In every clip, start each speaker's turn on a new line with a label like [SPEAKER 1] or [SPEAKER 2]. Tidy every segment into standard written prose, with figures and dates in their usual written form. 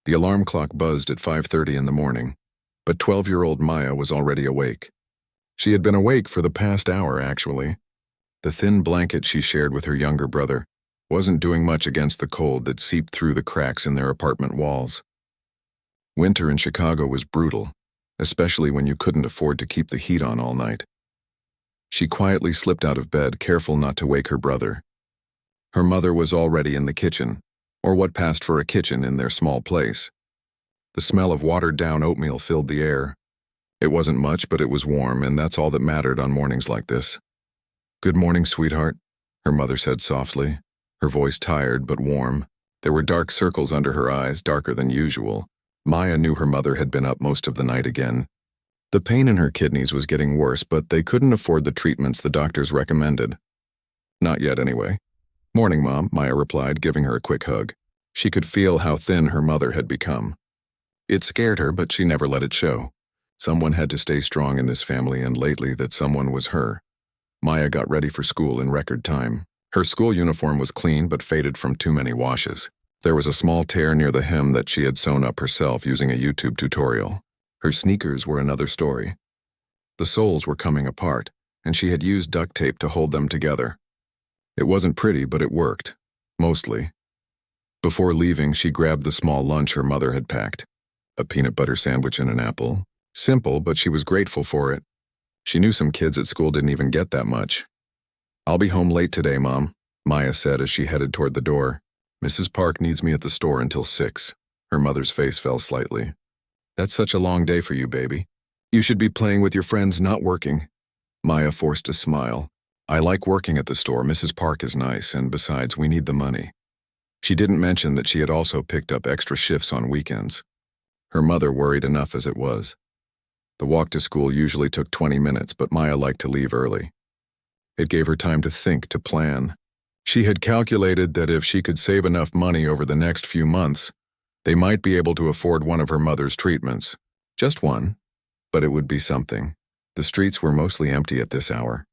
[SPEAKER 1] The alarm clock buzzed at 5:30 in the morning, but 12-year-old Maya was already awake. She had been awake for the past hour, actually. The thin blanket she shared with her younger brother wasn't doing much against the cold that seeped through the cracks in their apartment walls. Winter in Chicago was brutal, especially when you couldn't afford to keep the heat on all night. She quietly slipped out of bed, careful not to wake her brother. Her mother was already in the kitchen, or what passed for a kitchen in their small place. The smell of watered-down oatmeal filled the air. It wasn't much, but it was warm, and that's all that mattered on mornings like this. "Good morning, sweetheart," her mother said softly, her voice tired but warm. There were dark circles under her eyes, darker than usual. Maya knew her mother had been up most of the night again. The pain in her kidneys was getting worse, but they couldn't afford the treatments the doctors recommended. Not yet, anyway. "Morning, Mom," Maya replied, giving her a quick hug. She could feel how thin her mother had become. It scared her, but she never let it show. Someone had to stay strong in this family, and lately that someone was her. Maya got ready for school in record time. Her school uniform was clean but faded from too many washes. There was a small tear near the hem that she had sewn up herself using a YouTube tutorial. Her sneakers were another story. The soles were coming apart, and she had used duct tape to hold them together. It wasn't pretty, but it worked. Mostly. Before leaving, she grabbed the small lunch her mother had packed. A peanut butter sandwich and an apple. Simple, but she was grateful for it. She knew some kids at school didn't even get that much. "I'll be home late today, Mom," Maya said as she headed toward the door. "Mrs. Park needs me at the store until 6. Her mother's face fell slightly. "That's such a long day for you, baby. You should be playing with your friends, not working." Maya forced a smile. "I like working at the store. Mrs. Park is nice, and besides, we need the money." She didn't mention that she had also picked up extra shifts on weekends. Her mother worried enough as it was. The walk to school usually took 20 minutes, but Maya liked to leave early. It gave her time to think, to plan. She had calculated that if she could save enough money over the next few months, they might be able to afford one of her mother's treatments. Just one, but it would be something. The streets were mostly empty at this hour.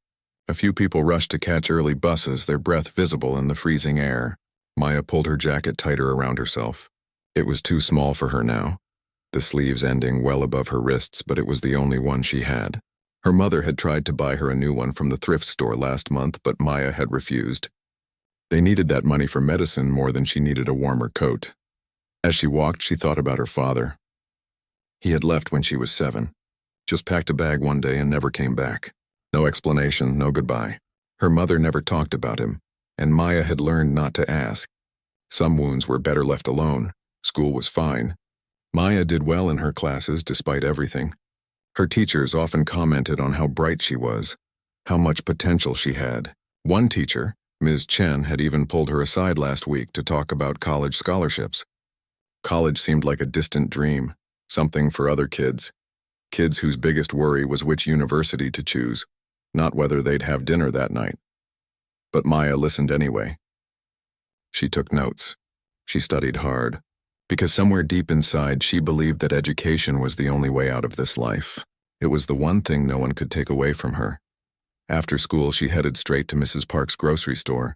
[SPEAKER 1] A few people rushed to catch early buses, their breath visible in the freezing air. Maya pulled her jacket tighter around herself. It was too small for her now, the sleeves ending well above her wrists, but it was the only one she had. Her mother had tried to buy her a new one from the thrift store last month, but Maya had refused. They needed that money for medicine more than she needed a warmer coat. As she walked, she thought about her father. He had left when she was 7. Just packed a bag one day and never came back. No explanation, no goodbye. Her mother never talked about him, and Maya had learned not to ask. Some wounds were better left alone. School was fine. Maya did well in her classes despite everything. Her teachers often commented on how bright she was, how much potential she had. One teacher, Ms. Chen, had even pulled her aside last week to talk about college scholarships. College seemed like a distant dream, something for other kids. Kids whose biggest worry was which university to choose, not whether they'd have dinner that night. But Maya listened anyway. She took notes. She studied hard, because somewhere deep inside she believed that education was the only way out of this life. It was the one thing no one could take away from her. After school, she headed straight to Mrs. Park's grocery store.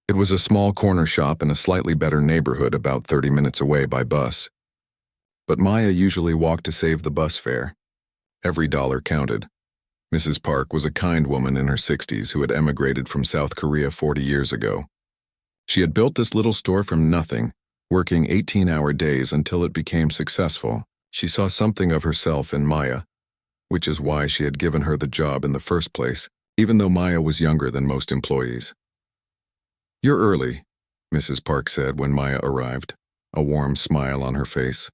[SPEAKER 1] It was a small corner shop in a slightly better neighborhood about 30 minutes away by bus. But Maya usually walked to save the bus fare. Every dollar counted. Mrs. Park was a kind woman in her 60s who had emigrated from South Korea 40 years ago. She had built this little store from nothing, working 18-hour days until it became successful. She saw something of herself in Maya, which is why she had given her the job in the first place, even though Maya was younger than most employees. "You're early," Mrs. Park said when Maya arrived, a warm smile on her face.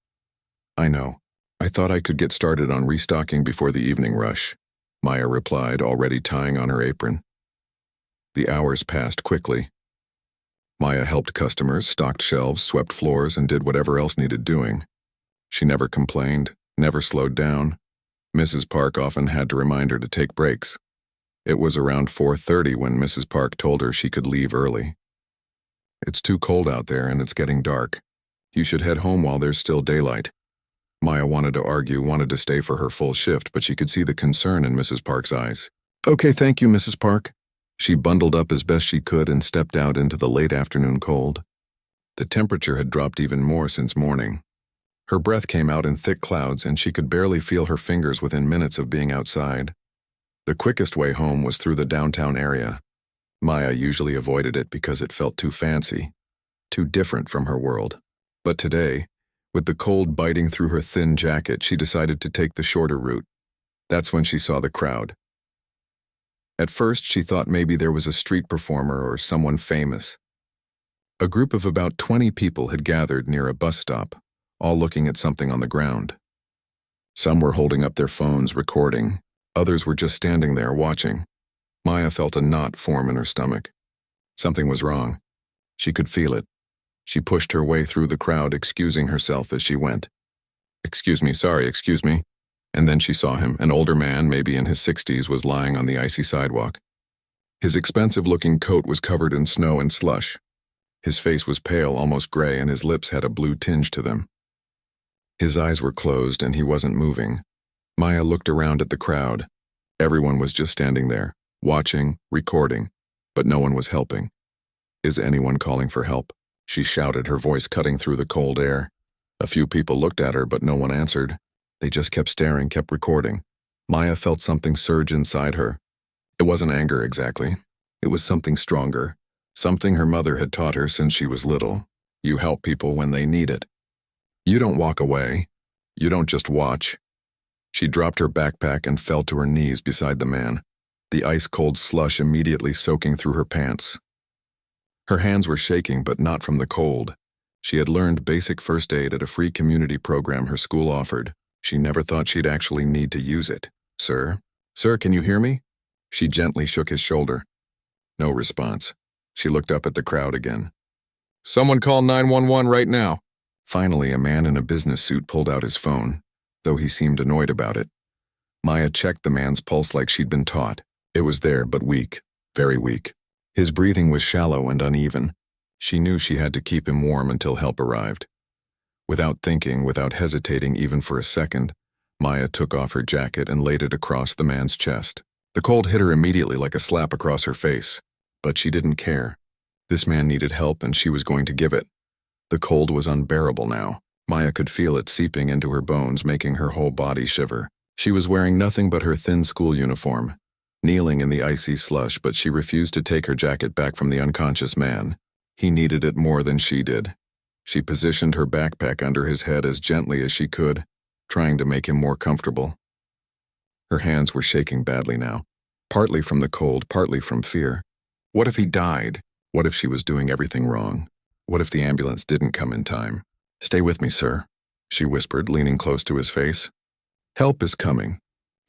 [SPEAKER 1] "I know. I thought I could get started on restocking before the evening rush," Maya replied, already tying on her apron. The hours passed quickly. Maya helped customers, stocked shelves, swept floors, and did whatever else needed doing. She never complained, never slowed down. Mrs. Park often had to remind her to take breaks. It was around 4:30 when Mrs. Park told her she could leave early. "It's too cold out there and it's getting dark. You should head home while there's still daylight." Maya wanted to argue, wanted to stay for her full shift, but she could see the concern in Mrs. Park's eyes. "Okay, thank you, Mrs. Park." She bundled up as best she could and stepped out into the late afternoon cold. The temperature had dropped even more since morning. Her breath came out in thick clouds and she could barely feel her fingers within minutes of being outside. The quickest way home was through the downtown area. Maya usually avoided it because it felt too fancy, too different from her world. But today, with the cold biting through her thin jacket, she decided to take the shorter route. That's when she saw the crowd. At first, she thought maybe there was a street performer or someone famous. A group of about 20 people had gathered near a bus stop, all looking at something on the ground. Some were holding up their phones, recording. Others were just standing there, watching. Maya felt a knot form in her stomach. Something was wrong. She could feel it. She pushed her way through the crowd, excusing herself as she went. "Excuse me, sorry, excuse me." And then she saw him. An older man, maybe in his 60s, was lying on the icy sidewalk. His expensive-looking coat was covered in snow and slush. His face was pale, almost gray, and his lips had a blue tinge to them. His eyes were closed and he wasn't moving. Maya looked around at the crowd. Everyone was just standing there, watching, recording, but no one was helping. "Is anyone calling for help?" she shouted, her voice cutting through the cold air. A few people looked at her, but no one answered. They just kept staring, kept recording. Maya felt something surge inside her. It wasn't anger exactly. It was something stronger, something her mother had taught her since she was little. You help people when they need it. You don't walk away. You don't just watch. She dropped her backpack and fell to her knees beside the man, the ice-cold slush immediately soaking through her pants. Her hands were shaking, but not from the cold. She had learned basic first aid at a free community program her school offered. She never thought she'd actually need to use it. "Sir? Sir, can you hear me?" She gently shook his shoulder. No response. She looked up at the crowd again. "Someone call 911 right now." Finally, a man in a business suit pulled out his phone, though he seemed annoyed about it. Maya checked the man's pulse like she'd been taught. It was there, but weak, very weak. His breathing was shallow and uneven. She knew she had to keep him warm until help arrived. Without thinking, without hesitating even for a second, Maya took off her jacket and laid it across the man's chest. The cold hit her immediately like a slap across her face, but she didn't care. This man needed help and she was going to give it. The cold was unbearable now. Maya could feel it seeping into her bones, making her whole body shiver. She was wearing nothing but her thin school uniform, kneeling in the icy slush, but she refused to take her jacket back from the unconscious man. He needed it more than she did. She positioned her backpack under his head as gently as she could, trying to make him more comfortable. Her hands were shaking badly now, partly from the cold, partly from fear. What if he died? What if she was doing everything wrong? What if the ambulance didn't come in time? "Stay with me, sir," she whispered, leaning close to his face. "Help is coming.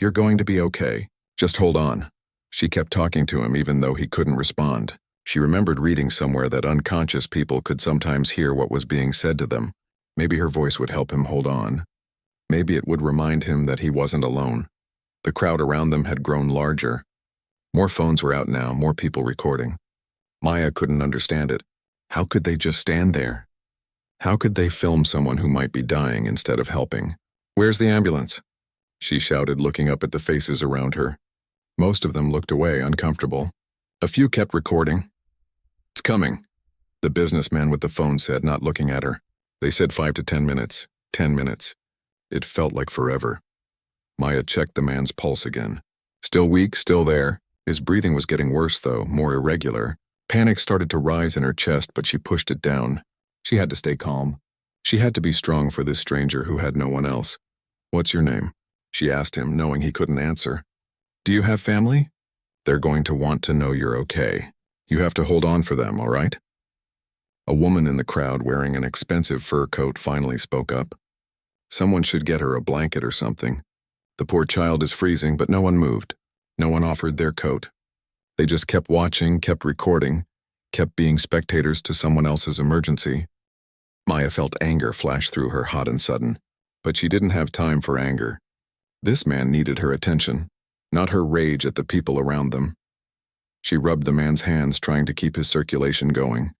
[SPEAKER 1] You're going to be okay. Just hold on." She kept talking to him even though he couldn't respond. She remembered reading somewhere that unconscious people could sometimes hear what was being said to them. Maybe her voice would help him hold on. Maybe it would remind him that he wasn't alone. The crowd around them had grown larger. More phones were out now, more people recording. Maya couldn't understand it. How could they just stand there? How could they film someone who might be dying instead of helping? "Where's the ambulance?" she shouted, looking up at the faces around her. Most of them looked away, uncomfortable. A few kept recording. "It's coming," the businessman with the phone said, not looking at her. They said 5 to 10 minutes. 10 minutes. It felt like forever. Maya checked the man's pulse again. Still weak, still there. His breathing was getting worse, though, more irregular. Panic started to rise in her chest, but she pushed it down. She had to stay calm. She had to be strong for this stranger who had no one else. "What's your name?" she asked him, knowing he couldn't answer. "Do you have family?" "They're going to want to know you're okay. You have to hold on for them, all right?" A woman in the crowd wearing an expensive fur coat finally spoke up. Someone should get her a blanket or something. The poor child is freezing, but no one moved. No one offered their coat. They just kept watching, kept recording, kept being spectators to someone else's emergency. Maya felt anger flash through her hot and sudden, but she didn't have time for anger. This man needed her attention, not her rage at the people around them. She rubbed the man's hands, trying to keep his circulation going.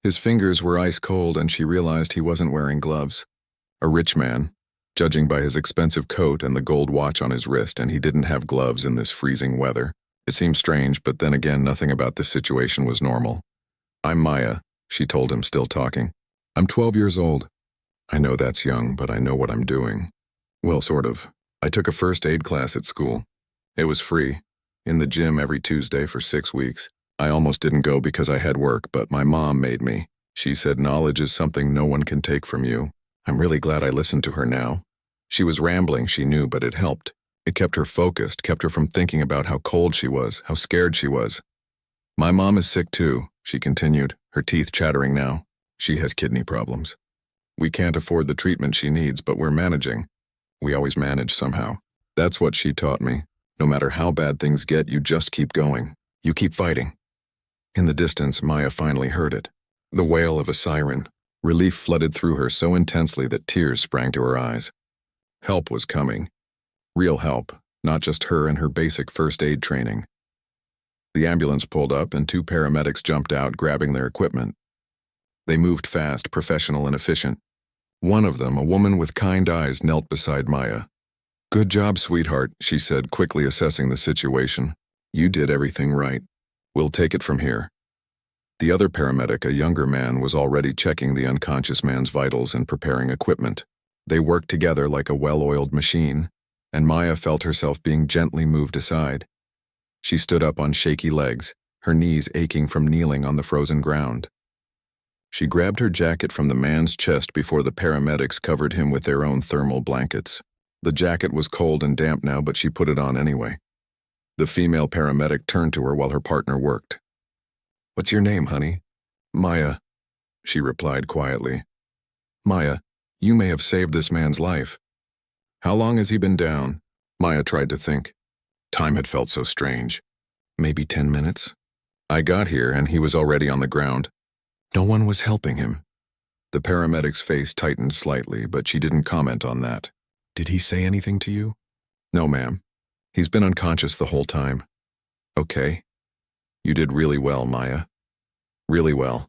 [SPEAKER 1] His fingers were ice cold, and she realized he wasn't wearing gloves. A rich man, judging by his expensive coat and the gold watch on his wrist, and he didn't have gloves in this freezing weather. It seemed strange, but then again, nothing about this situation was normal. "I'm Maya," she told him, still talking. "I'm 12 years old. I know that's young, but I know what I'm doing. Well, sort of. I took a first aid class at school. It was free. In the gym every Tuesday for 6 weeks. I almost didn't go because I had work, but my mom made me. She said knowledge is something no one can take from you. I'm really glad I listened to her now. She was rambling, she knew, but it helped. It kept her focused, kept her from thinking about how cold she was, how scared she was. My mom is sick too, she continued, her teeth chattering now. She has kidney problems. We can't afford the treatment she needs, but we're managing. We always manage somehow. That's what she taught me. No matter how bad things get, you just keep going. You keep fighting. In the distance, Maya finally heard it. The wail of a siren. Relief flooded through her so intensely that tears sprang to her eyes. Help was coming. Real help, not just her and her basic first aid training. The ambulance pulled up and 2 paramedics jumped out, grabbing their equipment. They moved fast, professional and efficient. One of them, a woman with kind eyes, knelt beside Maya. "Good job, sweetheart," she said, quickly assessing the situation. "You did everything right. We'll take it from here." The other paramedic, a younger man, was already checking the unconscious man's vitals and preparing equipment. They worked together like a well-oiled machine, and Maya felt herself being gently moved aside. She stood up on shaky legs, her knees aching from kneeling on the frozen ground. She grabbed her jacket from the man's chest before the paramedics covered him with their own thermal blankets. The jacket was cold and damp now, but she put it on anyway. The female paramedic turned to her while her partner worked. "What's your name, honey?" "Maya," she replied quietly. "Maya, you may have saved this man's life." "How long has he been down?" Maya tried to think. Time had felt so strange. "Maybe 10 minutes. I got here and he was already on the ground. No one was helping him." The paramedic's face tightened slightly, but she didn't comment on that. "Did he say anything to you?" "No, ma'am. He's been unconscious the whole time." "Okay. You did really well, Maya. Really well."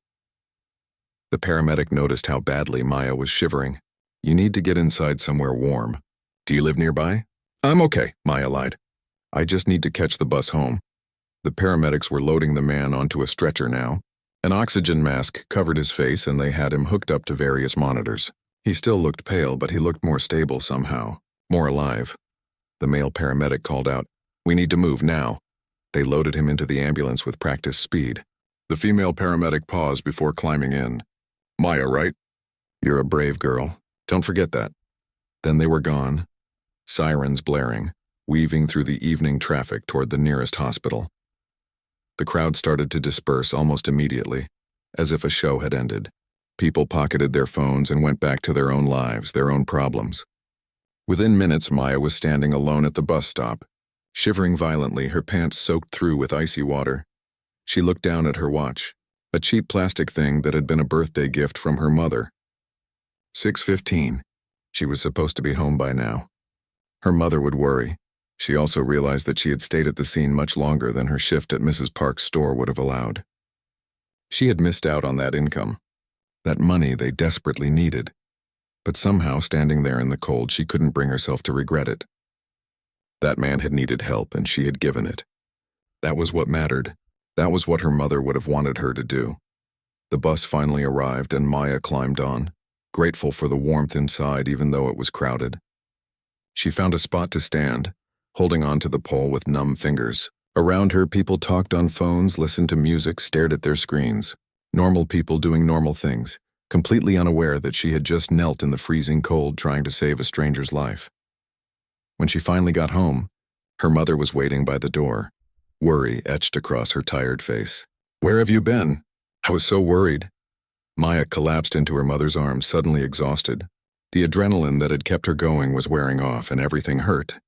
[SPEAKER 1] The paramedic noticed how badly Maya was shivering. "You need to get inside somewhere warm. Do you live nearby?" "I'm okay," Maya lied. "I just need to catch the bus home." The paramedics were loading the man onto a stretcher now. An oxygen mask covered his face and they had him hooked up to various monitors. He still looked pale, but he looked more stable somehow, more alive. The male paramedic called out, "We need to move now." They loaded him into the ambulance with practiced speed. The female paramedic paused before climbing in. "Maya, right? You're a brave girl. Don't forget that." Then they were gone, sirens blaring, weaving through the evening traffic toward the nearest hospital. The crowd started to disperse almost immediately, as if a show had ended. People pocketed their phones and went back to their own lives, their own problems. Within minutes, Maya was standing alone at the bus stop, shivering violently, her pants soaked through with icy water. She looked down at her watch, a cheap plastic thing that had been a birthday gift from her mother. 6:15. She was supposed to be home by now. Her mother would worry. She also realized that she had stayed at the scene much longer than her shift at Mrs. Park's store would have allowed. She had missed out on that income, that money they desperately needed. But somehow, standing there in the cold, she couldn't bring herself to regret it. That man had needed help, and she had given it. That was what mattered. That was what her mother would have wanted her to do. The bus finally arrived, and Maya climbed on, grateful for the warmth inside even though it was crowded. She found a spot to stand, holding on to the pole with numb fingers. Around her, people talked on phones, listened to music, stared at their screens. Normal people doing normal things, completely unaware that she had just knelt in the freezing cold trying to save a stranger's life. When she finally got home, her mother was waiting by the door, worry etched across her tired face. "Where have you been? I was so worried." Maya collapsed into her mother's arms, suddenly exhausted. The adrenaline that had kept her going was wearing off, and everything hurt.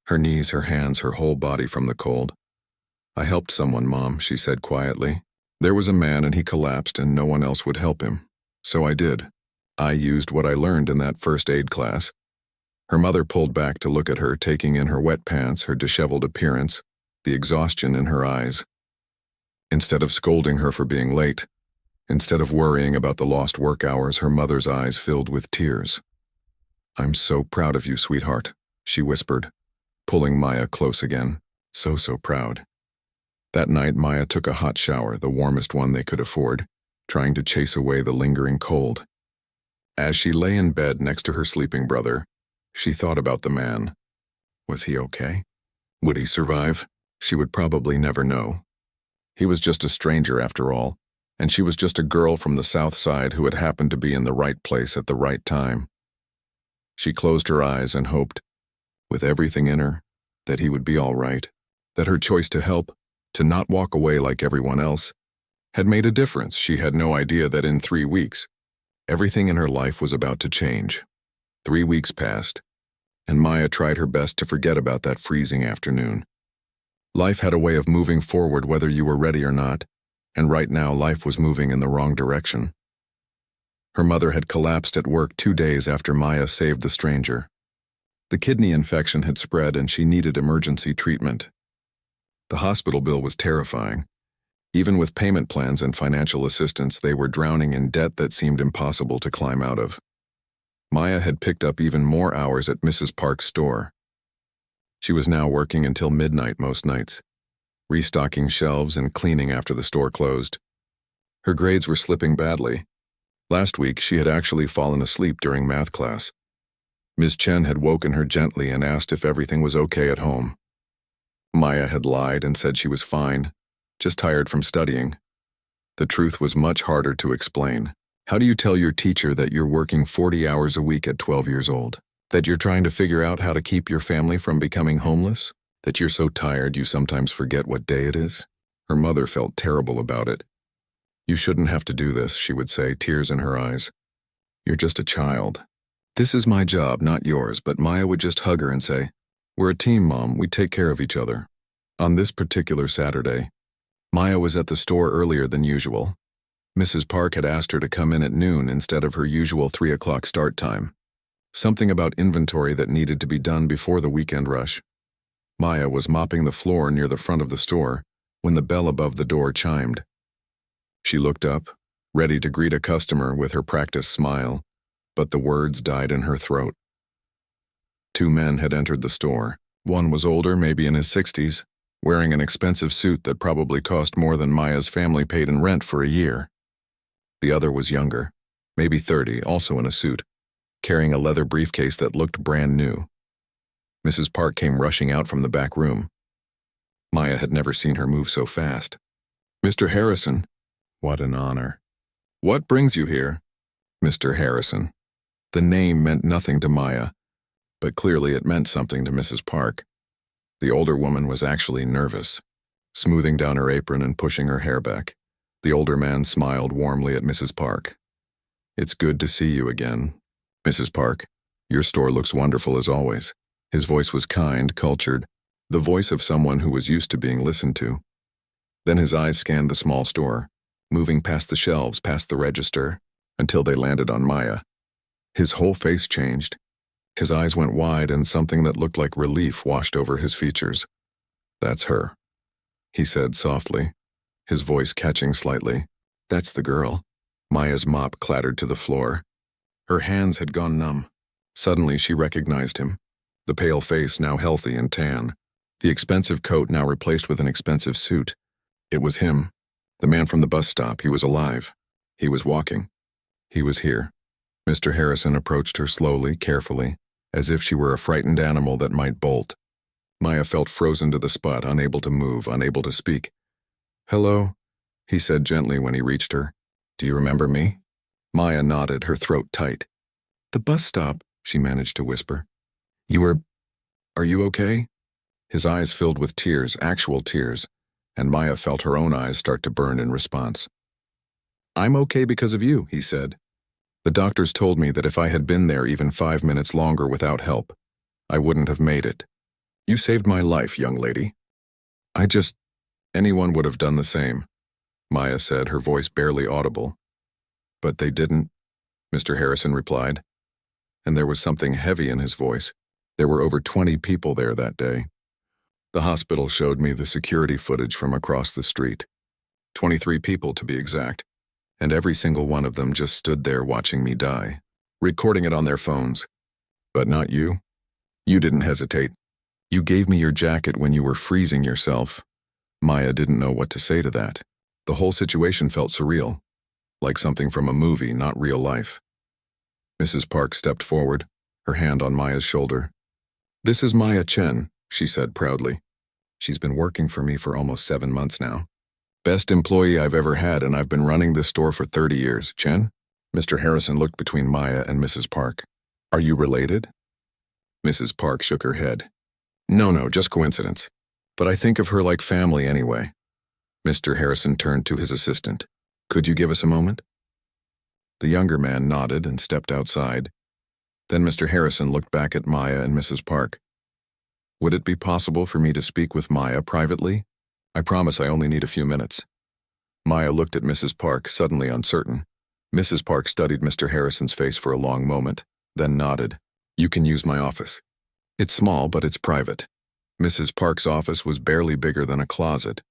[SPEAKER 1] Her knees, her hands, her whole body from the cold. "I helped someone, Mom," she said quietly. "There was a man and he collapsed and no one else would help him. So I did. I used what I learned in that first aid class." Her mother pulled back to look at her, taking in her wet pants, her disheveled appearance, the exhaustion in her eyes. Instead of scolding her for being late, instead of worrying about the lost work hours, her mother's eyes filled with tears. "I'm so proud of you, sweetheart," she whispered, pulling Maya close again. So proud. That night, Maya took a hot shower, the warmest one they could afford, trying to chase away the lingering cold. As she lay in bed next to her sleeping brother, she thought about the man. Was he okay? Would he survive? She would probably never know. He was just a stranger after all, and she was just a girl from the South Side who had happened to be in the right place at the right time. She closed her eyes and hoped, with everything in her, that he would be all right, that her choice to help, to not walk away like everyone else, had made a difference. She had no idea that in 3 weeks, everything in her life was about to change. 3 weeks passed, and Maya tried her best to forget about that freezing afternoon. Life had a way of moving forward whether you were ready or not, and right now life was moving in the wrong direction. Her mother had collapsed at work 2 days after Maya saved the stranger. The kidney infection had spread and she needed emergency treatment. The hospital bill was terrifying. Even with payment plans and financial assistance, they were drowning in debt that seemed impossible to climb out of. Maya had picked up even more hours at Mrs. Park's store. She was now working until midnight most nights, restocking shelves and cleaning after the store closed. Her grades were slipping badly. Last week, she had actually fallen asleep during math class. Ms. Chen had woken her gently and asked if everything was okay at home. Maya had lied and said she was fine, just tired from studying. The truth was much harder to explain. How do you tell your teacher that you're working 40 hours a week at 12 years old? That you're trying to figure out how to keep your family from becoming homeless? That you're so tired you sometimes forget what day it is? Her mother felt terrible about it. You shouldn't have to do this, she would say, tears in her eyes. You're just a child. This is my job, not yours, but Maya would just hug her and say, we're a team, Mom, we take care of each other. On this particular Saturday, Maya was at the store earlier than usual. Mrs. Park had asked her to come in at noon instead of her usual 3 o'clock start time. Something about inventory that needed to be done before the weekend rush. Maya was mopping the floor near the front of the store when the bell above the door chimed. She looked up, ready to greet a customer with her practiced smile, but the words died in her throat. 2 men had entered the store. One was older, maybe in his 60s, wearing an expensive suit that probably cost more than Maya's family paid in rent for a year. The other was younger, maybe 30, also in a suit, carrying a leather briefcase that looked brand new. Mrs. Park came rushing out from the back room. Maya had never seen her move so fast. Mr. Harrison. What an honor. What brings you here? Mr. Harrison. The name meant nothing to Maya, but clearly it meant something to Mrs. Park. The older woman was actually nervous, smoothing down her apron and pushing her hair back. The older man smiled warmly at Mrs. Park. It's good to see you again, Mrs. Park. Your store looks wonderful as always. His voice was kind, cultured, the voice of someone who was used to being listened to. Then his eyes scanned the small store, moving past the shelves, past the register, until they landed on Maya. His whole face changed. His eyes went wide and something that looked like relief washed over his features. That's her, he said softly, his voice catching slightly. That's the girl. Maya's mop clattered to the floor. Her hands had gone numb. Suddenly she recognized him. The pale face now healthy and tan. The expensive coat now replaced with an expensive suit. It was him. The man from the bus stop. He was alive. He was walking. He was here. Mr. Harrison approached her slowly, carefully, as if she were a frightened animal that might bolt. Maya felt frozen to the spot, unable to move, unable to speak. Hello, he said gently when he reached her. Do you remember me? Maya nodded, her throat tight. The bus stop, she managed to whisper. Are you okay? His eyes filled with tears, actual tears, and Maya felt her own eyes start to burn in response. I'm okay because of you, he said. The doctors told me that if I had been there even 5 minutes longer without help, I wouldn't have made it. You saved my life, young lady. Anyone would have done the same, Maya said, her voice barely audible. But they didn't, Mr. Harrison replied. And there was something heavy in his voice. There were over 20 people there that day. The hospital showed me the security footage from across the street. 23 people to be exact. And every single one of them just stood there watching me die, recording it on their phones. But not you. You didn't hesitate. You gave me your jacket when you were freezing yourself. Maya didn't know what to say to that. The whole situation felt surreal, like something from a movie, not real life. Mrs. Park stepped forward, her hand on Maya's shoulder. "This is Maya Chen," she said proudly. "She's been working for me for almost 7 months now. Best employee I've ever had, and I've been running this store for 30 years. Chen?" Mr. Harrison looked between Maya and Mrs. Park. "Are you related?" Mrs. Park shook her head. No, just coincidence. But I think of her like family anyway." Mr. Harrison turned to his assistant. "Could you give us a moment?" The younger man nodded and stepped outside. Then Mr. Harrison looked back at Maya and Mrs. Park. "Would it be possible for me to speak with Maya privately? I promise I only need a few minutes." Maya looked at Mrs. Park, suddenly uncertain. Mrs. Park studied Mr. Harrison's face for a long moment, then nodded. "You can use my office. It's small, but it's private." Mrs. Park's office was barely bigger than a closet,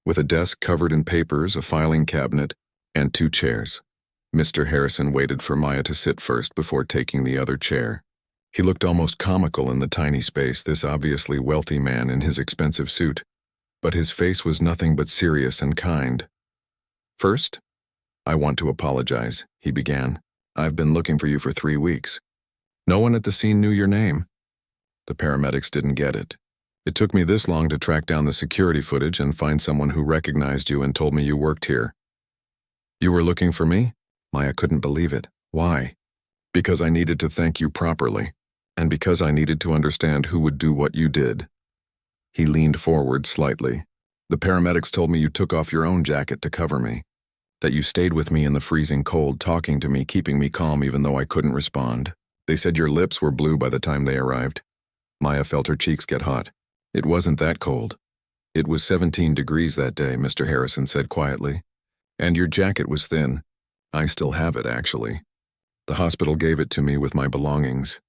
[SPEAKER 1] with a desk covered in papers, a filing cabinet, and 2 chairs. Mr. Harrison waited for Maya to sit first before taking the other chair. He looked almost comical in the tiny space, this obviously wealthy man in his expensive suit, but his face was nothing but serious and kind. "First, I want to apologize," he began. "I've been looking for you for 3 weeks. No one at the scene knew your name. The paramedics didn't get it. It took me this long to track down the security footage and find someone who recognized you and told me you worked here." "You were looking for me?" Maya couldn't believe it. "Why?" "Because I needed to thank you properly, and because I needed to understand who would do what you did." He leaned forward slightly. "The paramedics told me you took off your own jacket to cover me, that you stayed with me in the freezing cold, talking to me, keeping me calm even though I couldn't respond. They said your lips were blue by the time they arrived." Maya felt her cheeks get hot. "It wasn't that cold. It was 17 degrees that day," Mr. Harrison said quietly. "And your jacket was thin. I still have it, actually. The hospital gave it to me with my belongings.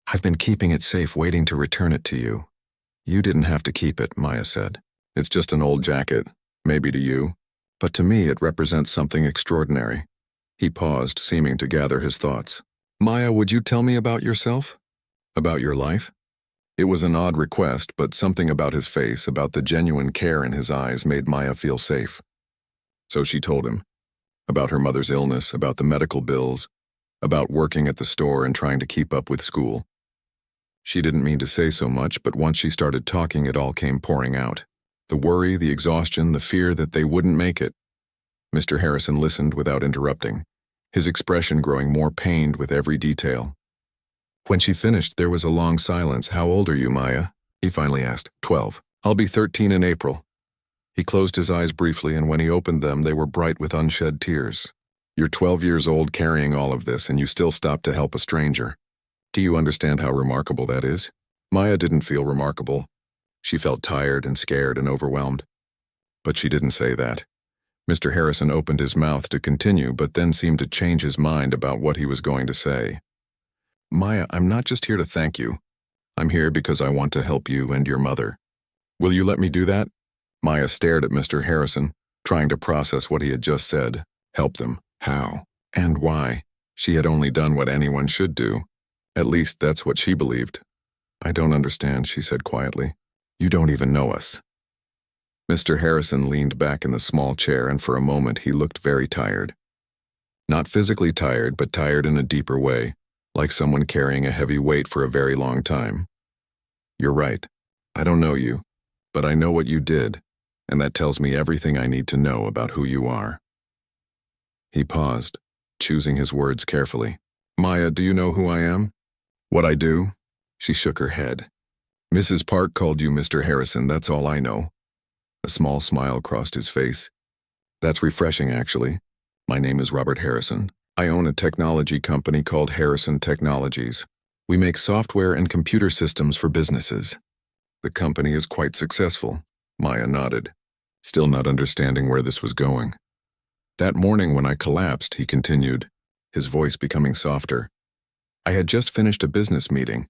[SPEAKER 1] I've been keeping it safe, waiting to return it to you." "You didn't have to keep it," Maya said. "It's just an old jacket, maybe to you. But to me it represents something extraordinary." He paused, seeming to gather his thoughts. "Maya, would you tell me about yourself? About your life?" It was an odd request, but something about his face, about the genuine care in his eyes, made Maya feel safe. So she told him. About her mother's illness, about the medical bills, about working at the store and trying to keep up with school. She didn't mean to say so much, but once she started talking, it all came pouring out. The worry, the exhaustion, the fear that they wouldn't make it. Mr. Harrison listened without interrupting, his expression growing more pained with every detail. When she finished, there was a long silence. "How old are you, Maya?" he finally asked. 12. "I'll be 13 in April." He closed his eyes briefly, and when he opened them, they were bright with unshed tears. "You're 12 years old carrying all of this, and you still stopped to help a stranger. Do you understand how remarkable that is?" Maya didn't feel remarkable. She felt tired and scared and overwhelmed. But she didn't say that. Mr. Harrison opened his mouth to continue, but then seemed to change his mind about what he was going to say. "Maya, I'm not just here to thank you. I'm here because I want to help you and your mother. Will you let me do that?" Maya stared at Mr. Harrison, trying to process what he had just said. Help them? How? And why? She had only done what anyone should do. At least that's what she believed. "I don't understand," she said quietly. "You don't even know us." Mr. Harrison leaned back in the small chair, and for a moment he looked very tired. Not physically tired, but tired in a deeper way, like someone carrying a heavy weight for a very long time. "You're right. I don't know you, but I know what you did, and that tells me everything I need to know about who you are." He paused, choosing his words carefully. "Maya, do you know who I am? What I do?" She shook her head. "Mrs. Park called you Mr. Harrison, that's all I know." A small smile crossed his face. "That's refreshing, actually. My name is Robert Harrison. I own a technology company called Harrison Technologies. We make software and computer systems for businesses. The company is quite successful." Maya nodded, still not understanding where this was going. "That morning when I collapsed," he continued, his voice becoming softer, "I had just finished a business meeting.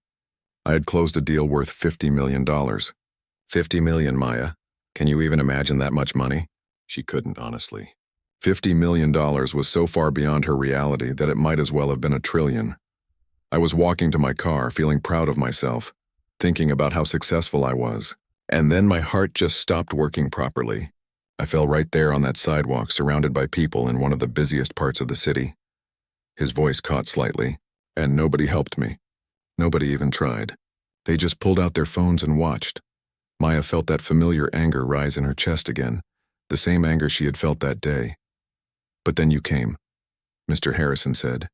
[SPEAKER 1] I had closed a deal worth $50 million. $50 million, Maya. Can you even imagine that much money?" She couldn't, honestly. $50 million was so far beyond her reality that it might as well have been $1 trillion. I was walking to my car, feeling proud of myself, thinking about how successful I was. And then my heart just stopped working properly. I fell right there on that sidewalk, surrounded by people in one of the busiest parts of the city. His voice caught slightly. And nobody helped me. Nobody even tried. They just pulled out their phones and watched. Maya felt that familiar anger rise in her chest again, the same anger she had felt that day. But then you came, Mr. Harrison said.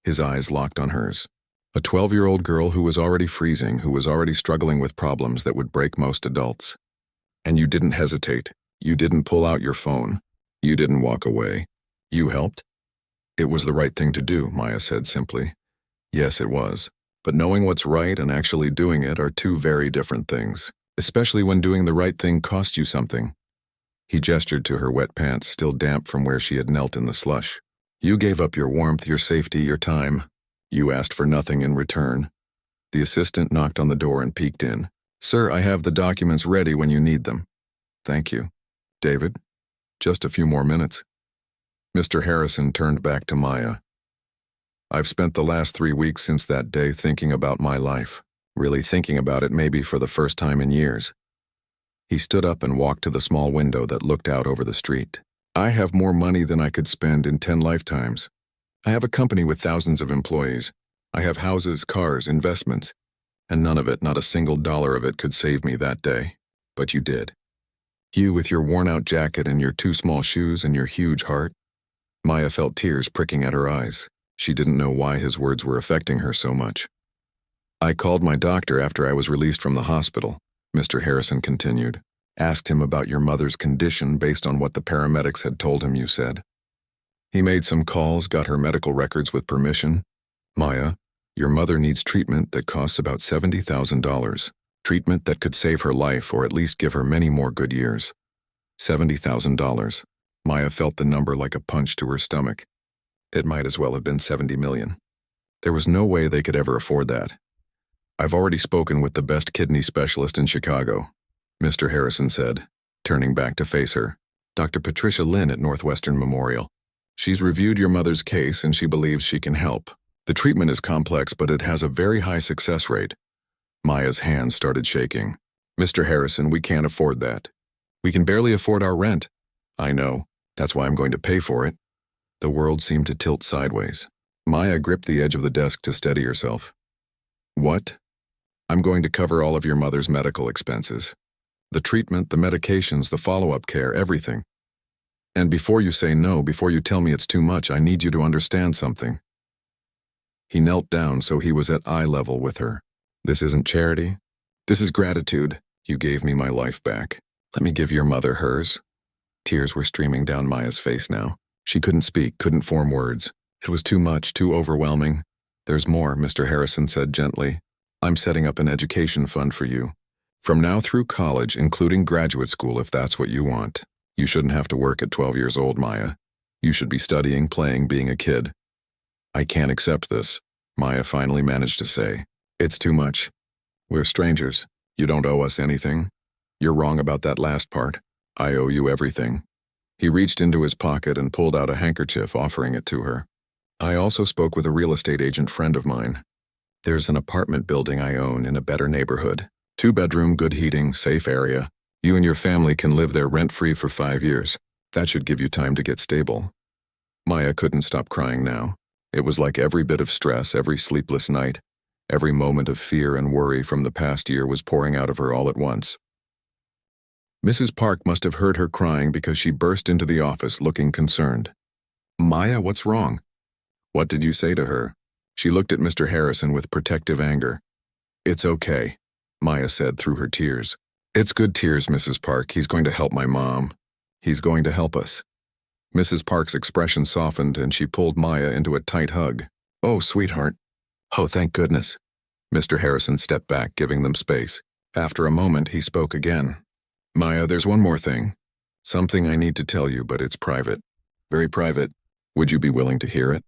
[SPEAKER 1] His eyes locked on hers. A 12-year-old girl who was already freezing, who was already struggling with problems that would break most adults. And you didn't hesitate. You didn't pull out your phone. You didn't walk away. You helped? It was the right thing to do, Maya said simply. Yes, it was. But knowing what's right and actually doing it are two very different things, especially when doing the right thing costs you something. He gestured to her wet pants, still damp from where she had knelt in the slush. You gave up your warmth, your safety, your time. You asked for nothing in return. The assistant knocked on the door and peeked in. Sir, I have the documents ready when you need them. Thank you. David, just a few more minutes. Mr. Harrison turned back to Maya. I've spent the last 3 weeks since that day thinking about my life, really thinking about it maybe for the first time in years. He stood up and walked to the small window that looked out over the street. I have more money than I could spend in 10 lifetimes. I have a company with thousands of employees. I have houses, cars, investments, and none of it, not a single dollar of it, could save me that day. But you did. You with your worn-out jacket and your too small shoes and your huge heart. Maya felt tears pricking at her eyes. She didn't know why his words were affecting her so much. I called my doctor after I was released from the hospital, Mr. Harrison continued. Asked him about your mother's condition based on what the paramedics had told him, you said. He made some calls, got her medical records with permission. Maya, your mother needs treatment that costs about $70,000. Treatment that could save her life or at least give her many more good years. $70,000. Maya felt the number like a punch to her stomach. It might as well have been 70 million. There was no way they could ever afford that. I've already spoken with the best kidney specialist in Chicago, Mr. Harrison said, turning back to face her. Dr. Patricia Lynn at Northwestern Memorial. She's reviewed your mother's case and she believes she can help. The treatment is complex, but it has a very high success rate. Maya's hands started shaking. Mr. Harrison, we can't afford that. We can barely afford our rent. I know. That's why I'm going to pay for it. The world seemed to tilt sideways. Maya gripped the edge of the desk to steady herself. What? I'm going to cover all of your mother's medical expenses. The treatment, the medications, the follow-up care, everything. And before you say no, before you tell me it's too much, I need you to understand something. He knelt down so he was at eye level with her. This isn't charity. This is gratitude. You gave me my life back. Let me give your mother hers. Tears were streaming down Maya's face now. She couldn't speak, couldn't form words. It was too much, too overwhelming. There's more, Mr. Harrison said gently. I'm setting up an education fund for you. From now through college, including graduate school if that's what you want. You shouldn't have to work at 12 years old, Maya. You should be studying, playing, being a kid. I can't accept this, Maya finally managed to say. It's too much. We're strangers. You don't owe us anything. You're wrong about that last part. I owe you everything. He reached into his pocket and pulled out a handkerchief, offering it to her. I also spoke with a real estate agent friend of mine. There's an apartment building I own in a better neighborhood. 2-bedroom, good heating, safe area. You and your family can live there rent-free for 5 years. That should give you time to get stable. Maya couldn't stop crying now. It was like every bit of stress, every sleepless night, every moment of fear and worry from the past year was pouring out of her all at once. Mrs. Park must have heard her crying because she burst into the office looking concerned. Maya, what's wrong? What did you say to her? She looked at Mr. Harrison with protective anger. It's okay, Maya said through her tears. It's good tears, Mrs. Park. He's going to help my mom. He's going to help us. Mrs. Park's expression softened and she pulled Maya into a tight hug. Oh, sweetheart. Oh, thank goodness. Mr. Harrison stepped back, giving them space. After a moment, he spoke again. Maya, there's one more thing. Something I need to tell you, but it's private. Very private. Would you be willing to hear it?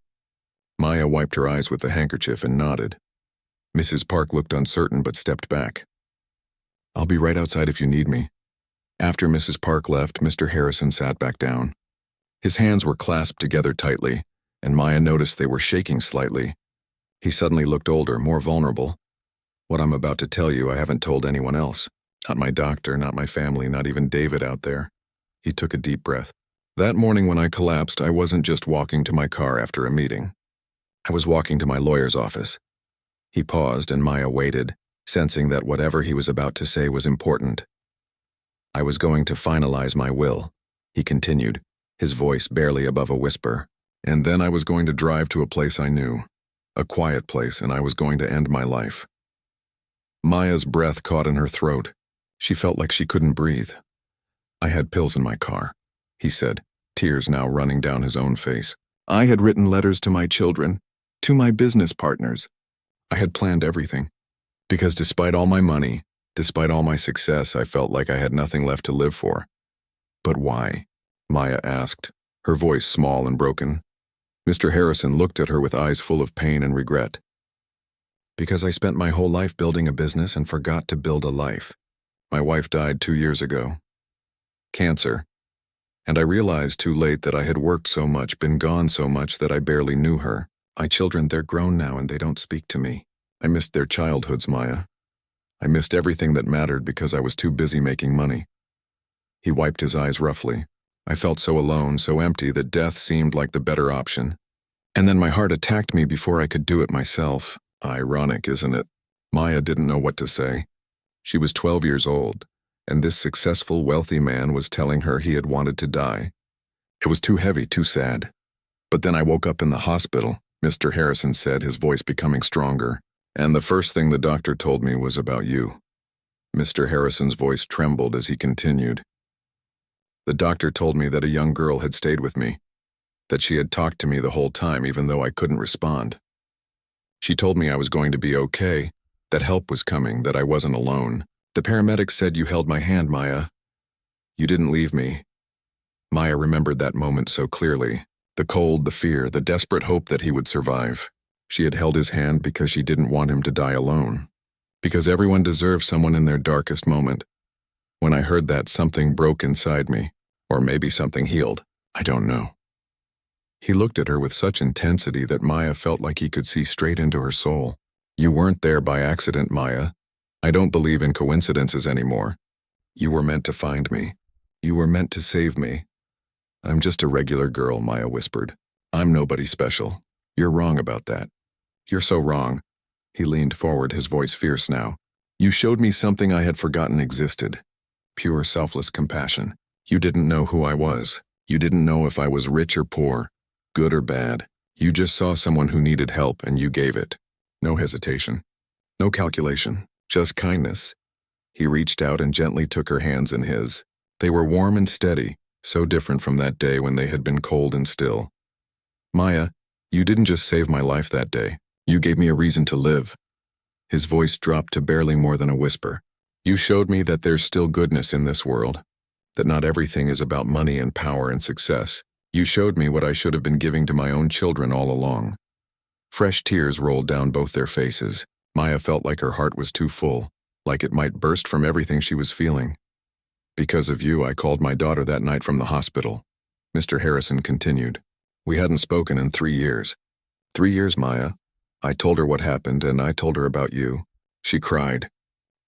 [SPEAKER 1] Maya wiped her eyes with the handkerchief and nodded. Mrs. Park looked uncertain but stepped back. I'll be right outside if you need me. After Mrs. Park left, Mr. Harrison sat back down. His hands were clasped together tightly, and Maya noticed they were shaking slightly. He suddenly looked older, more vulnerable. What I'm about to tell you, I haven't told anyone else. Not my doctor, not my family, not even David out there. He took a deep breath. That morning when I collapsed, I wasn't just walking to my car after a meeting. I was walking to my lawyer's office. He paused and Maya waited, sensing that whatever he was about to say was important. I was going to finalize my will, he continued, his voice barely above a whisper. And then I was going to drive to a place I knew, a quiet place, and I was going to end my life. Maya's breath caught in her throat. She felt like she couldn't breathe. I had pills in my car, he said, tears now running down his own face. I had written letters to my children, to my business partners. I had planned everything. Because despite all my money, despite all my success, I felt like I had nothing left to live for. But why? Maya asked, her voice small and broken. Mr. Harrison looked at her with eyes full of pain and regret. Because I spent my whole life building a business and forgot to build a life. My wife died 2 years ago. Cancer. And I realized too late that I had worked so much, been gone so much that I barely knew her. My children, they're grown now and they don't speak to me. I missed their childhoods, Maya. I missed everything that mattered because I was too busy making money. He wiped his eyes roughly. I felt so alone, so empty that death seemed like the better option. And then my heart attacked me before I could do it myself. Ironic, isn't it? Maya didn't know what to say. She was 12 years old, and this successful, wealthy man was telling her he had wanted to die. It was too heavy, too sad. But then I woke up in the hospital, Mr. Harrison said, his voice becoming stronger. And the first thing the doctor told me was about you. Mr. Harrison's voice trembled as he continued. The doctor told me that a young girl had stayed with me, that she had talked to me the whole time even though I couldn't respond. She told me I was going to be okay, that help was coming, that I wasn't alone. The paramedics said you held my hand, Maya. You didn't leave me. Maya remembered that moment so clearly. The cold, the fear, the desperate hope that he would survive. She had held his hand because she didn't want him to die alone. Because everyone deserves someone in their darkest moment. When I heard that, something broke inside me. Or maybe something healed. I don't know. He looked at her with such intensity that Maya felt like he could see straight into her soul. You weren't there by accident, Maya. I don't believe in coincidences anymore. You were meant to find me. You were meant to save me. I'm just a regular girl, Maya whispered. I'm nobody special. You're wrong about that. You're so wrong. He leaned forward, his voice fierce now. You showed me something I had forgotten existed. Pure, selfless compassion. You didn't know who I was. You didn't know if I was rich or poor, good or bad. You just saw someone who needed help and you gave it. No hesitation. No calculation. Just kindness. He reached out and gently took her hands in his. They were warm and steady, so different from that day when they had been cold and still. Maya, you didn't just save my life that day. You gave me a reason to live. His voice dropped to barely more than a whisper. You showed me that there's still goodness in this world, that not everything is about money and power and success. You showed me what I should have been giving to my own children all along. Fresh tears rolled down both their faces. Maya felt like her heart was too full, like it might burst from everything she was feeling. Because of you, I called my daughter that night from the hospital. Mr. Harrison continued. We hadn't spoken in 3 years. 3 years, Maya. I told her what happened, and I told her about you. She cried.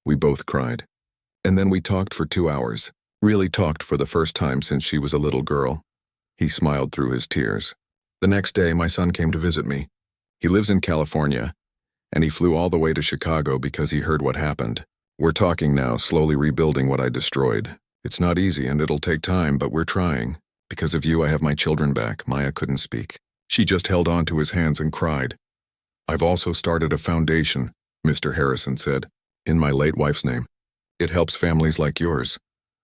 [SPEAKER 1] We both cried. And then we talked for 2 hours. Really talked for the first time since she was a little girl. He smiled through his tears. The next day, my son came to visit me. He lives in California, and he flew all the way to Chicago because he heard what happened. We're talking now, slowly rebuilding what I destroyed. It's not easy, and it'll take time, but we're trying. Because of you, I have my children back. Maya couldn't speak. She just held on to his hands and cried. I've also started a foundation, Mr. Harrison said, in my late wife's name. It helps families like yours.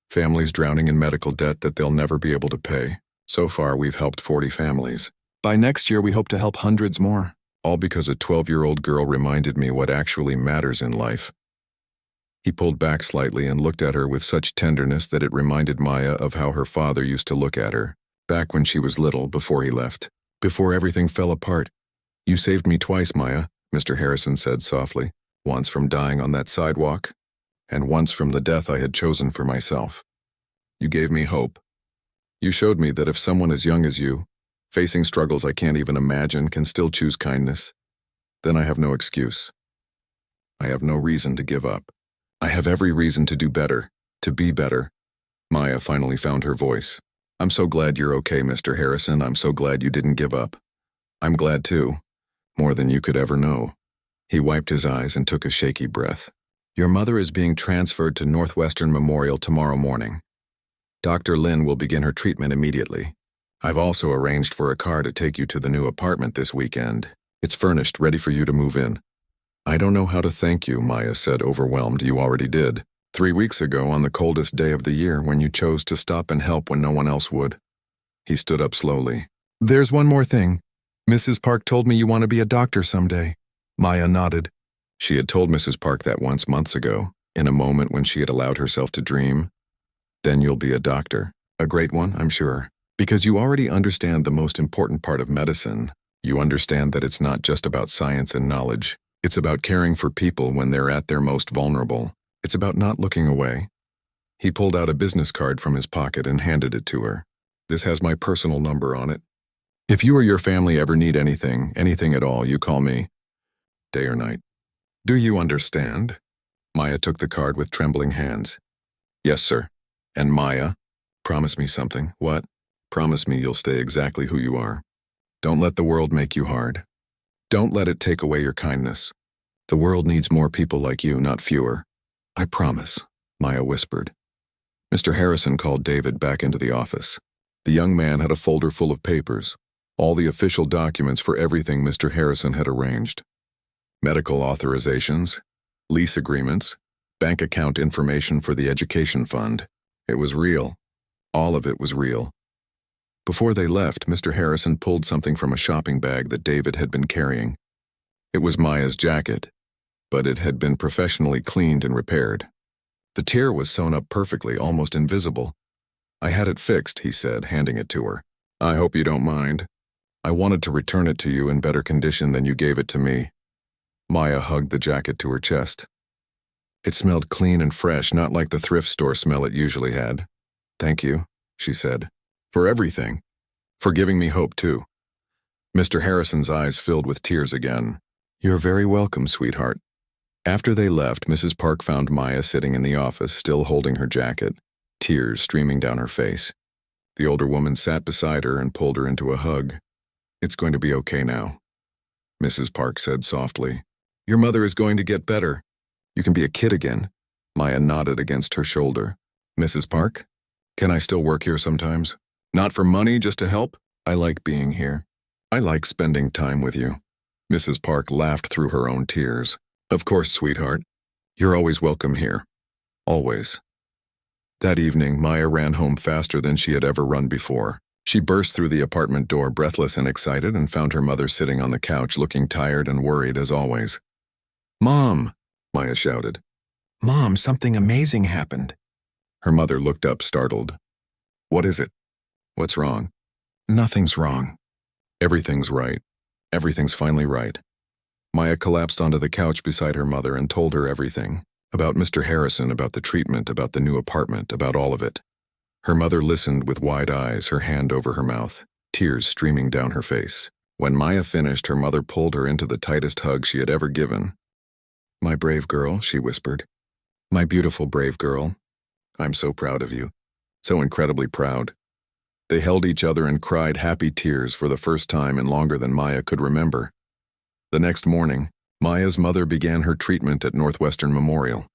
[SPEAKER 1] Families drowning in medical debt that they'll never be able to pay. So far, we've helped 40 families. By next year, we hope to help hundreds more. All because a 12-year-old girl reminded me what actually matters in life. He pulled back slightly and looked at her with such tenderness that it reminded Maya of how her father used to look at her, back when she was little, before he left, before everything fell apart. You saved me twice, Maya, Mr. Harrison said softly, once from dying on that sidewalk, and once from the death I had chosen for myself. You gave me hope. You showed me that if someone as young as you, facing struggles I can't even imagine, can still choose kindness, then I have no excuse. I have no reason to give up. I have every reason to do better, to be better. Maya finally found her voice. I'm so glad you're okay, Mr. Harrison. I'm so glad you didn't give up. I'm glad too. More than you could ever know. He wiped his eyes and took a shaky breath. Your mother is being transferred to Northwestern Memorial tomorrow morning. Dr. Lin will begin her treatment immediately. I've also arranged for a car to take you to the new apartment this weekend. It's furnished, ready for you to move in. I don't know how to thank you, Maya said, overwhelmed. You already did. 3 weeks ago, on the coldest day of the year, when you chose to stop and help when no one else would. He stood up slowly. There's one more thing. Mrs. Park told me you want to be a doctor someday. Maya nodded. She had told Mrs. Park that once months ago, in a moment when she had allowed herself to dream. Then you'll be a doctor. A great one, I'm sure. Because you already understand the most important part of medicine. You understand that it's not just about science and knowledge. It's about caring for people when they're at their most vulnerable. It's about not looking away. He pulled out a business card from his pocket and handed it to her. This has my personal number on it. If you or your family ever need anything at all, you call me. Day or night. Do you understand? Maya took the card with trembling hands. Yes, sir. And Maya, promise me something. What? Promise me you'll stay exactly who you are. Don't let the world make you hard. Don't let it take away your kindness. The world needs more people like you, not fewer. I promise, Maya whispered. Mr. Harrison called David back into the office. The young man had a folder full of papers, all the official documents for everything Mr. Harrison had arranged. Medical authorizations, lease agreements, bank account information for the education fund. It was real. All of it was real. Before they left, Mr. Harrison pulled something from a shopping bag that David had been carrying. It was Maya's jacket, but it had been professionally cleaned and repaired. The tear was sewn up perfectly, almost invisible. I had it fixed, he said, handing it to her. I hope you don't mind. I wanted to return it to you in better condition than you gave it to me. Maya hugged the jacket to her chest. It smelled clean and fresh, not like the thrift store smell it usually had. Thank you, she said. For everything. For giving me hope, too. Mr. Harrison's eyes filled with tears again. You're very welcome, sweetheart. After they left, Mrs. Park found Maya sitting in the office, still holding her jacket, tears streaming down her face. The older woman sat beside her and pulled her into a hug. It's going to be okay now, Mrs. Park said softly. Your mother is going to get better. You can be a kid again. Maya nodded against her shoulder. Mrs. Park, can I still work here sometimes? Not for money, just to help? I like being here. I like spending time with you. Mrs. Park laughed through her own tears. Of course, sweetheart. You're always welcome here. Always. That evening, Maya ran home faster than she had ever run before. She burst through the apartment door, breathless and excited, and found her mother sitting on the couch, looking tired and worried as always. Mom, Maya shouted. Mom, something amazing happened. Her mother looked up, startled. What is it? What's wrong? Nothing's wrong. Everything's right. Everything's finally right. Maya collapsed onto the couch beside her mother and told her everything. About Mr. Harrison, about the treatment, about the new apartment, about all of it. Her mother listened with wide eyes, her hand over her mouth, tears streaming down her face. When Maya finished, her mother pulled her into the tightest hug she had ever given. My brave girl, she whispered. My beautiful brave girl. I'm so proud of you. So incredibly proud. They held each other and cried happy tears for the first time in longer than Maya could remember. The next morning, Maya's mother began her treatment at Northwestern Memorial.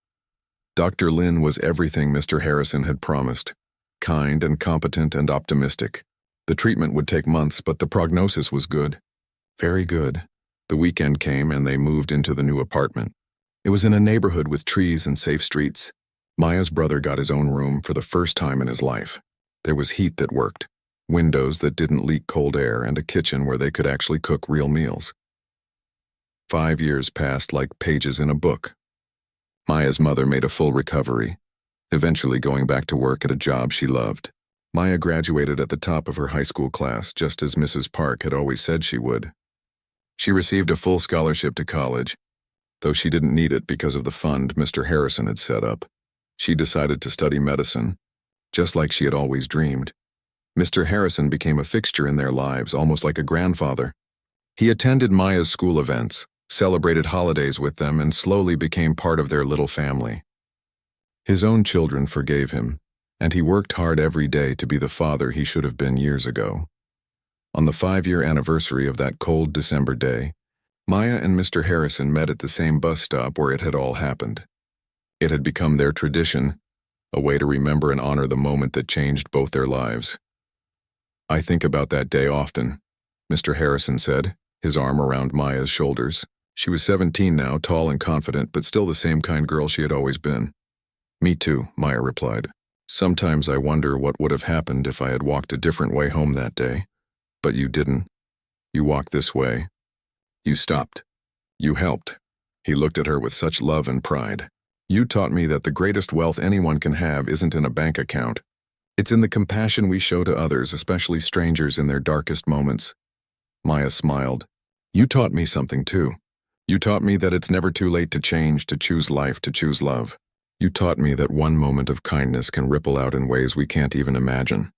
[SPEAKER 1] Dr. Lin was everything Mr. Harrison had promised. Kind and competent and optimistic. The treatment would take months, but the prognosis was good. Very good. The weekend came and they moved into the new apartment. It was in a neighborhood with trees and safe streets. Maya's brother got his own room for the first time in his life. There was heat that worked, windows that didn't leak cold air, and a kitchen where they could actually cook real meals. 5 years passed like pages in a book. Maya's mother made a full recovery, eventually going back to work at a job she loved. Maya graduated at the top of her high school class, just as Mrs. Park had always said she would. She received a full scholarship to college, though she didn't need it because of the fund Mr. Harrison had set up. She decided to study medicine, just like she had always dreamed. Mr. Harrison became a fixture in their lives, almost like a grandfather. He attended Maya's school events, celebrated holidays with them, and slowly became part of their little family. His own children forgave him, and he worked hard every day to be the father he should have been years ago. On the 5-year anniversary of that cold December day, Maya and Mr. Harrison met at the same bus stop where it had all happened. It had become their tradition, a way to remember and honor the moment that changed both their lives. "I think about that day often," Mr. Harrison said, his arm around Maya's shoulders. She was 17 now, tall and confident, but still the same kind girl she had always been. "Me too," Maya replied. "Sometimes I wonder what would have happened if I had walked a different way home that day. But you didn't. You walked this way. You stopped. You helped." He looked at her with such love and pride. "You taught me that the greatest wealth anyone can have isn't in a bank account. It's in the compassion we show to others, especially strangers in their darkest moments." Maya smiled. "You taught me something too. You taught me that it's never too late to change, to choose life, to choose love. You taught me that one moment of kindness can ripple out in ways we can't even imagine."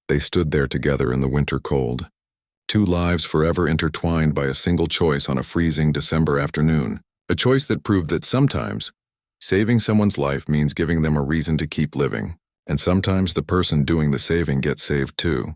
[SPEAKER 1] They stood there together in the winter cold. Two lives forever intertwined by a single choice on a freezing December afternoon. A choice that proved that sometimes, saving someone's life means giving them a reason to keep living. And sometimes the person doing the saving gets saved too.